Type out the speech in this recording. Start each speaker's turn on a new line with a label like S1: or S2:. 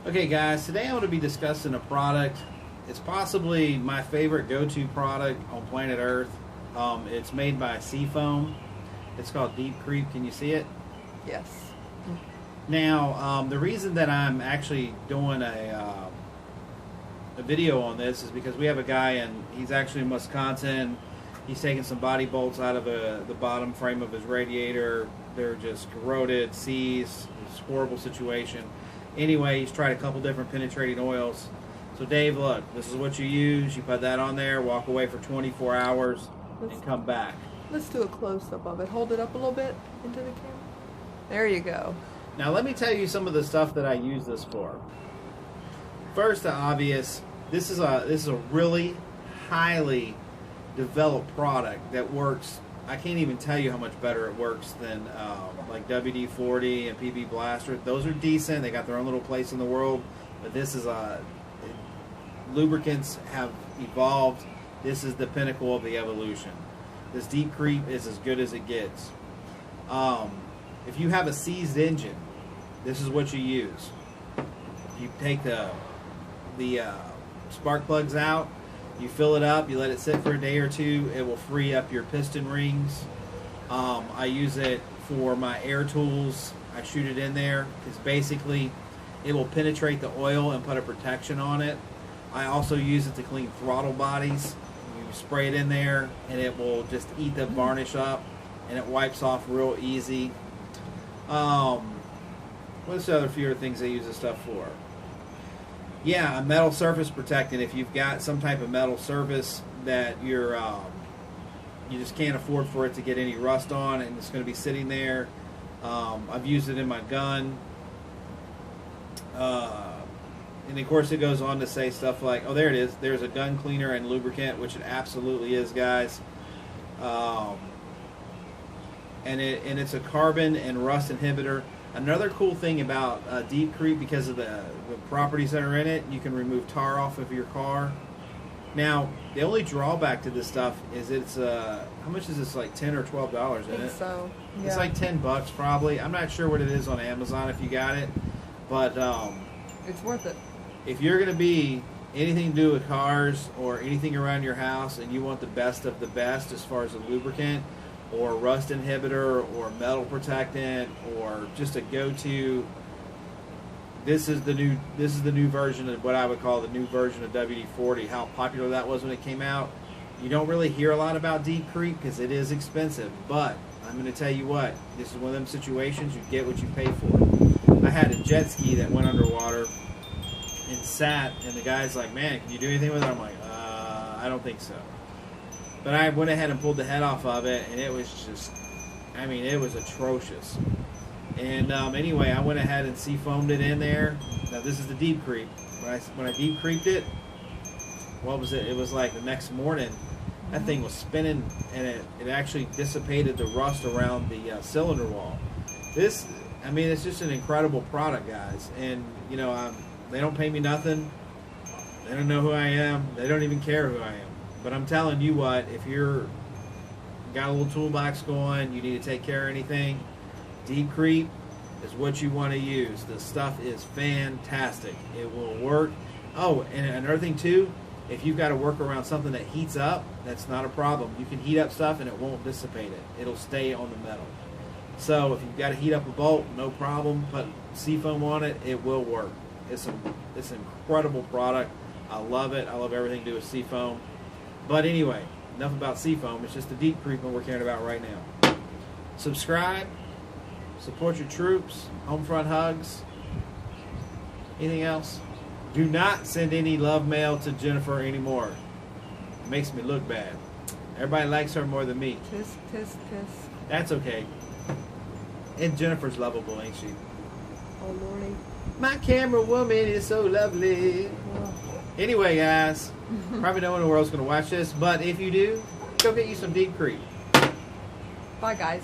S1: Okay guys, today I'm going to be discussing a product. It's possibly my favorite go-to product on planet Earth. It's made by Seafoam. It's called Deep Creep. Can you see it?
S2: Yes.
S1: Now, the reason that I'm actually doing a video on this is because we have a guy, and he's actually in Wisconsin. He's taking some body bolts out of the bottom frame of his radiator. They're just corroded, seized. It's a horrible situation. Anyway, he's tried a couple different penetrating oils. So Dave, look, this is what you use. You put that on there, walk away for 24 hours, and come back.
S2: Let's do a close-up of it. Hold it up a little bit into the camera. There you go.
S1: Now let me tell you some of the stuff that I use this for. First, the obvious. This is a really highly developed product that works. I can't even tell you how much better it works than like WD-40 and PB Blaster. Those are decent. They got their own little place in the world. But this is lubricants have evolved. This is the pinnacle of the evolution. This Deep Creep is as good as it gets. If you have a seized engine, this is what you use. You take the spark plugs out. You fill it up, you let it sit for a day or two, it will free up your piston rings. I use it for my air tools. I shoot it in there because basically it will penetrate the oil and put a protection on it. I also use it to clean throttle bodies. You spray it in there and it will just eat the varnish up and it wipes off real easy. What's the other few things I use this stuff for? Yeah, a metal surface protectant. If you've got some type of metal surface that you just can't afford for it to get any rust on, and it's going to be sitting there. I've used it in my gun, and of course it goes on to say stuff like, oh, there it is. There's a gun cleaner and lubricant, which it absolutely is, guys. And it's a carbon and rust inhibitor. Another cool thing about Deep Creep, because of the properties that are in it, you can remove tar off of your car. Now, the only drawback to this stuff is it's, how much is this, like $10 or $12 in it?
S2: I think so, yeah.
S1: It's like $10 probably. I'm not sure what it is on Amazon if you got it, but
S2: it's worth it.
S1: If you're going to be anything to do with cars or anything around your house and you want the best of the best as far as a lubricant, or rust inhibitor, or metal protectant, or just a go-to. This is the new version of what I would call the new version of WD-40. How popular that was when it came out. You don't really hear a lot about Deep Creep because it is expensive. But I'm going to tell you what, this is one of them situations you get what you pay for. I had a jet ski that went underwater and sat, and the guy's like, "Man, can you do anything with it?" I'm like, I don't think so. But I went ahead and pulled the head off of it, and it was just, I mean, it was atrocious. And anyway, I went ahead and seafoamed it in there. Now, this is the Deep Creep. When I Deep Creeped it, what was it? It was like the next morning, that thing was spinning, and it actually dissipated the rust around the cylinder wall. This, I mean, it's just an incredible product, guys. And, you know, they don't pay me nothing. They don't know who I am. They don't even care who I am. But I'm telling you what, if you're got a little toolbox going, you need to take care of anything, Deep Creep is what you want to use. The stuff is fantastic. It will work. Oh, and another thing too, if you've got to work around something that heats up, that's not a problem. You can heat up stuff and it won't dissipate it. It'll stay on the metal. So if you've got to heat up a bolt, no problem. Put Seafoam on it, it will work. It's an incredible product. I love it. I love everything to do with Seafoam. But anyway, enough about Seafoam. It's just the Deep Creep we're caring about right now. Subscribe. Support your troops. Home front hugs. Anything else? Do not send any love mail to Jennifer anymore. It makes me look bad. Everybody likes her more than me.
S2: Tisk, tisk, tisk.
S1: That's okay. And Jennifer's lovable, ain't she?
S2: Oh, Lordy.
S1: My camera woman is so lovely. Anyway, guys, probably no one in the world's going to watch this, but if you do, go get you some Deep Creep.
S2: Bye, guys.